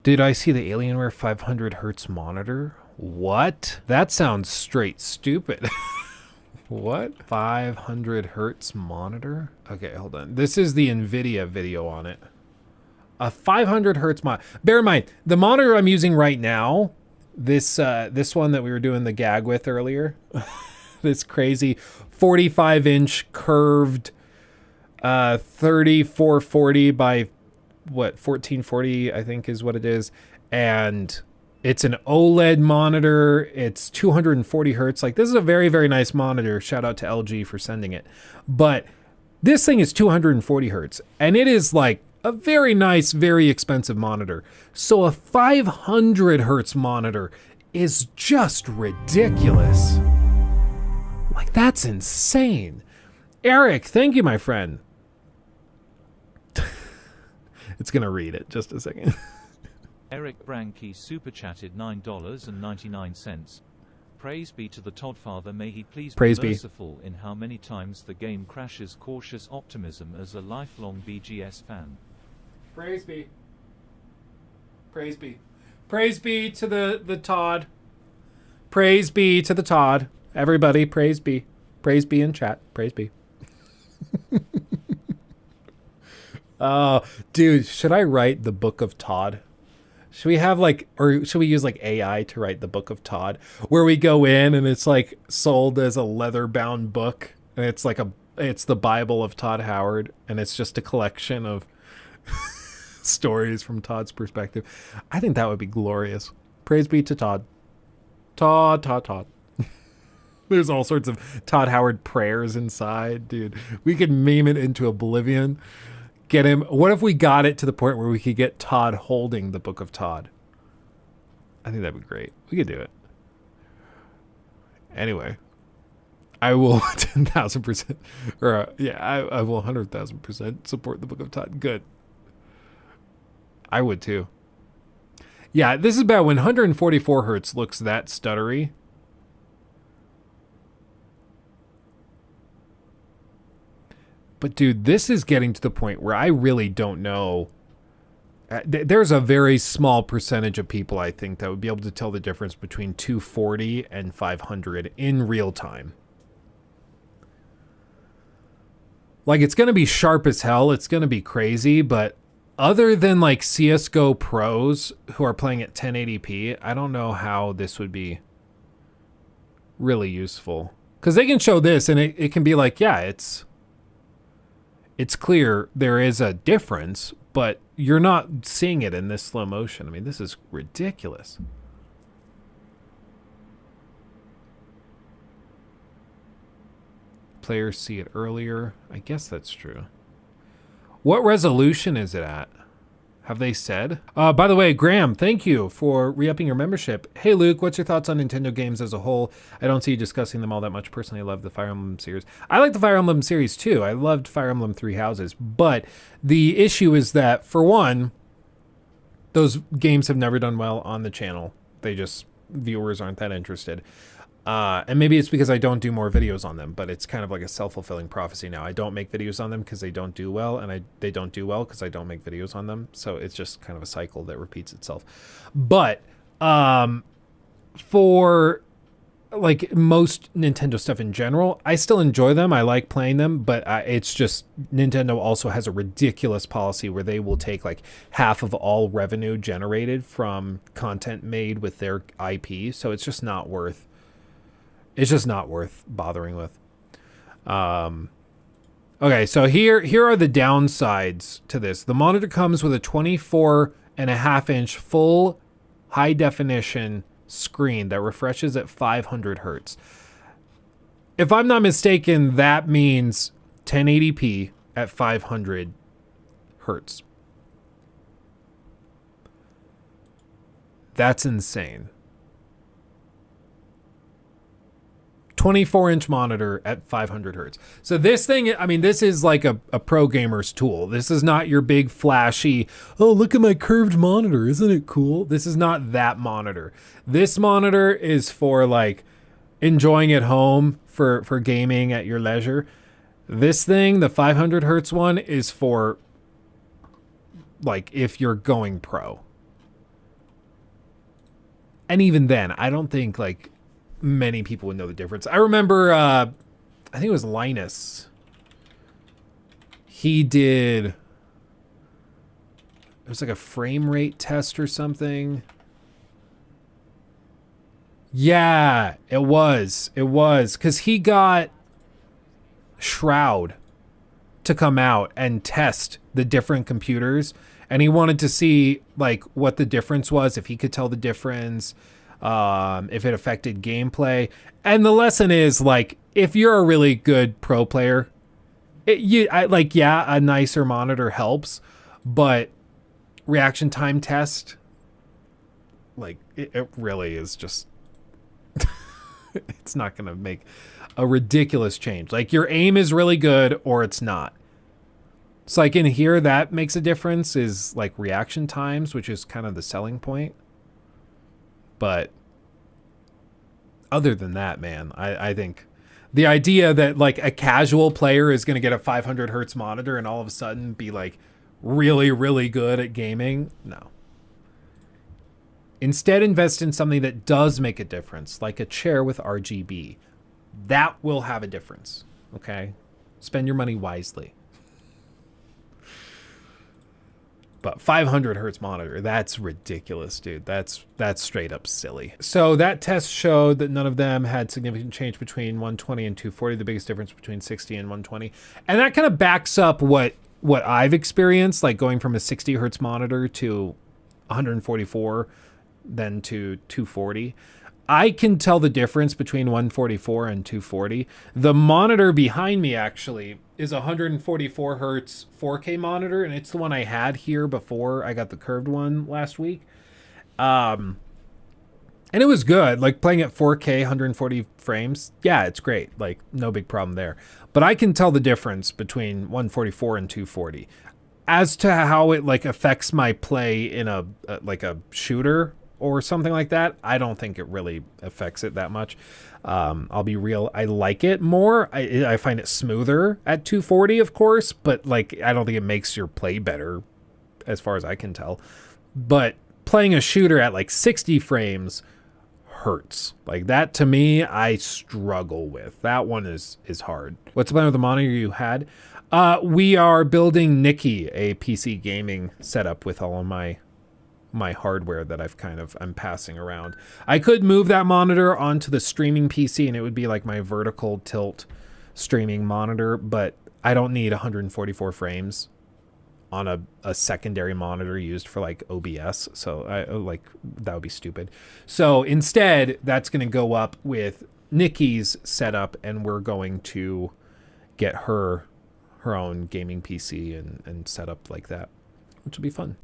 Did I see the Alienware 500 hertz monitor? What? That sounds straight stupid. What? 500 hertz monitor? Okay, hold on. This is the NVIDIA video on it. A 500 hertz monitor. Bear in mind, the monitor I'm using right now, this one that we were doing the gag with earlier, this crazy 45-inch curved 3440 by what, 1440 I think is what it is, and it's an OLED monitor. It's 240 hertz. Like, this is a very, very nice monitor. Shout out to LG for sending it. But this thing is 240 hertz, and it is like a very nice, very expensive monitor. So a 500 hertz monitor is just ridiculous. Like, that's insane. Eric, thank you, my friend. It's gonna read it. Just a second. Eric Branke super chatted $9.99. Praise be to the Toddfather, may he please be merciful in how many times the game crashes. Cautious optimism as a lifelong BGS fan. Praise be. Praise be. Praise be to the Todd. Praise be to the Todd. Everybody, praise be. Praise be in chat. Praise be. Oh, dude, should I write the Book of Todd? Should we have like, or should we use like AI to write the Book of Todd, where we go in and it's like sold as a leather bound book, and it's like it's the Bible of Todd Howard, and it's just a collection of stories from Todd's perspective. I think that would be glorious. Praise be to Todd. Todd. There's all sorts of Todd Howard prayers inside, dude. We could meme it into oblivion. Get him. What if we got it to the point where we could get Todd holding the Book of Todd? I think that'd be great. We could do it. Anyway, I will 10,000%, or I will 100,000% support the Book of Todd. Good. I would too. Yeah, this is bad when 144 hertz looks that stuttery. But dude, this is getting to the point where I really don't know. There's a very small percentage of people, I think, that would be able to tell the difference between 240 and 500 in real time. Like, it's going to be sharp as hell. It's going to be crazy. But other than like CSGO pros who are playing at 1080p, I don't know how this would be really useful. Because they can show this and it can be like, yeah, it's clear there is a difference, but you're not seeing it in this slow motion. I mean, this is ridiculous. Players see it earlier. I guess that's true. What resolution is it at? Have they said? By the way, Graham, thank you for re-upping your membership. Hey, Luke, what's your thoughts on Nintendo games as a whole? I don't see you discussing them all that much. Personally, I love the Fire Emblem series. I like the Fire Emblem series, too. I loved Fire Emblem Three Houses. But the issue is that, for one, those games have never done well on the channel. Viewers aren't that interested. And maybe it's because I don't do more videos on them, but it's kind of like a self-fulfilling prophecy now. I don't make videos on them because they don't do well, and they don't do well because I don't make videos on them. So it's just kind of a cycle that repeats itself. But for like most Nintendo stuff in general, I still enjoy them. I like playing them, but it's just Nintendo also has a ridiculous policy where they will take like half of all revenue generated from content made with their IP. So it's just not worth. It's just not worth bothering with. Okay, so here are the downsides to this. The monitor comes with a 24.5-inch full high definition screen that refreshes at 500 hertz. If I'm not mistaken, that means 1080p at 500 hertz. That's insane. 24-inch monitor at 500 hertz. So this thing, I mean, this is like a pro gamer's tool. This is not your big flashy, oh, look at my curved monitor. Isn't it cool? This is not that monitor. This monitor is for like enjoying at home for gaming at your leisure. This thing, the 500 hertz one, is for like if you're going pro. And even then, I don't think like many people would know the difference. I remember, I think it was Linus. He did, it was like a frame rate test or something. Yeah, it was. It was. Because he got Shroud to come out and test the different computers. And he wanted to see like what the difference was, if he could tell the difference, if it affected gameplay. And the lesson is like, if you're a really good pro player, a nicer monitor helps, but reaction time test, like it really is just, it's not going to make a ridiculous change. Like your aim is really good or it's not. So like in here, that makes a difference, is like reaction times, which is kind of the selling point. But other than that, man, I think the idea that like a casual player is going to get a 500 hertz monitor and all of a sudden be like really, really good at gaming, no. Instead, invest in something that does make a difference, like a chair with RGB. That will have a difference, okay? Spend your money wisely. But 500 hertz monitor, that's ridiculous, dude. That's straight up silly. So that test showed that none of them had significant change between 120 and 240, the biggest difference between 60 and 120. And that kind of backs up what I've experienced, like going from a 60 hertz monitor to 144, then to 240. I can tell the difference between 144 and 240. The monitor behind me actually is a 144 hertz 4K monitor, and it's the one I had here before I got the curved one last week. And it was good, like playing at 4K, 140 frames. Yeah, it's great, like no big problem there. But I can tell the difference between 144 and 240. As to how it like affects my play in a like a shooter or something like that, I don't think it really affects it that much. I'll be real, I like it more. I find it smoother at 240, of course, but like I don't think it makes your play better as far as I can tell. But playing a shooter at like 60 frames hurts. Like that to me, I struggle with. That one is hard. What's the plan with the monitor you had? We are building Nikki a PC gaming setup with all of my hardware that I'm passing around. I could move that monitor onto the streaming PC and it would be like my vertical tilt streaming monitor, but I don't need 144 frames on a secondary monitor used for like OBS. So that would be stupid. So instead, that's going to go up with Nikki's setup, and we're going to get her own gaming PC and set up like that, which will be fun.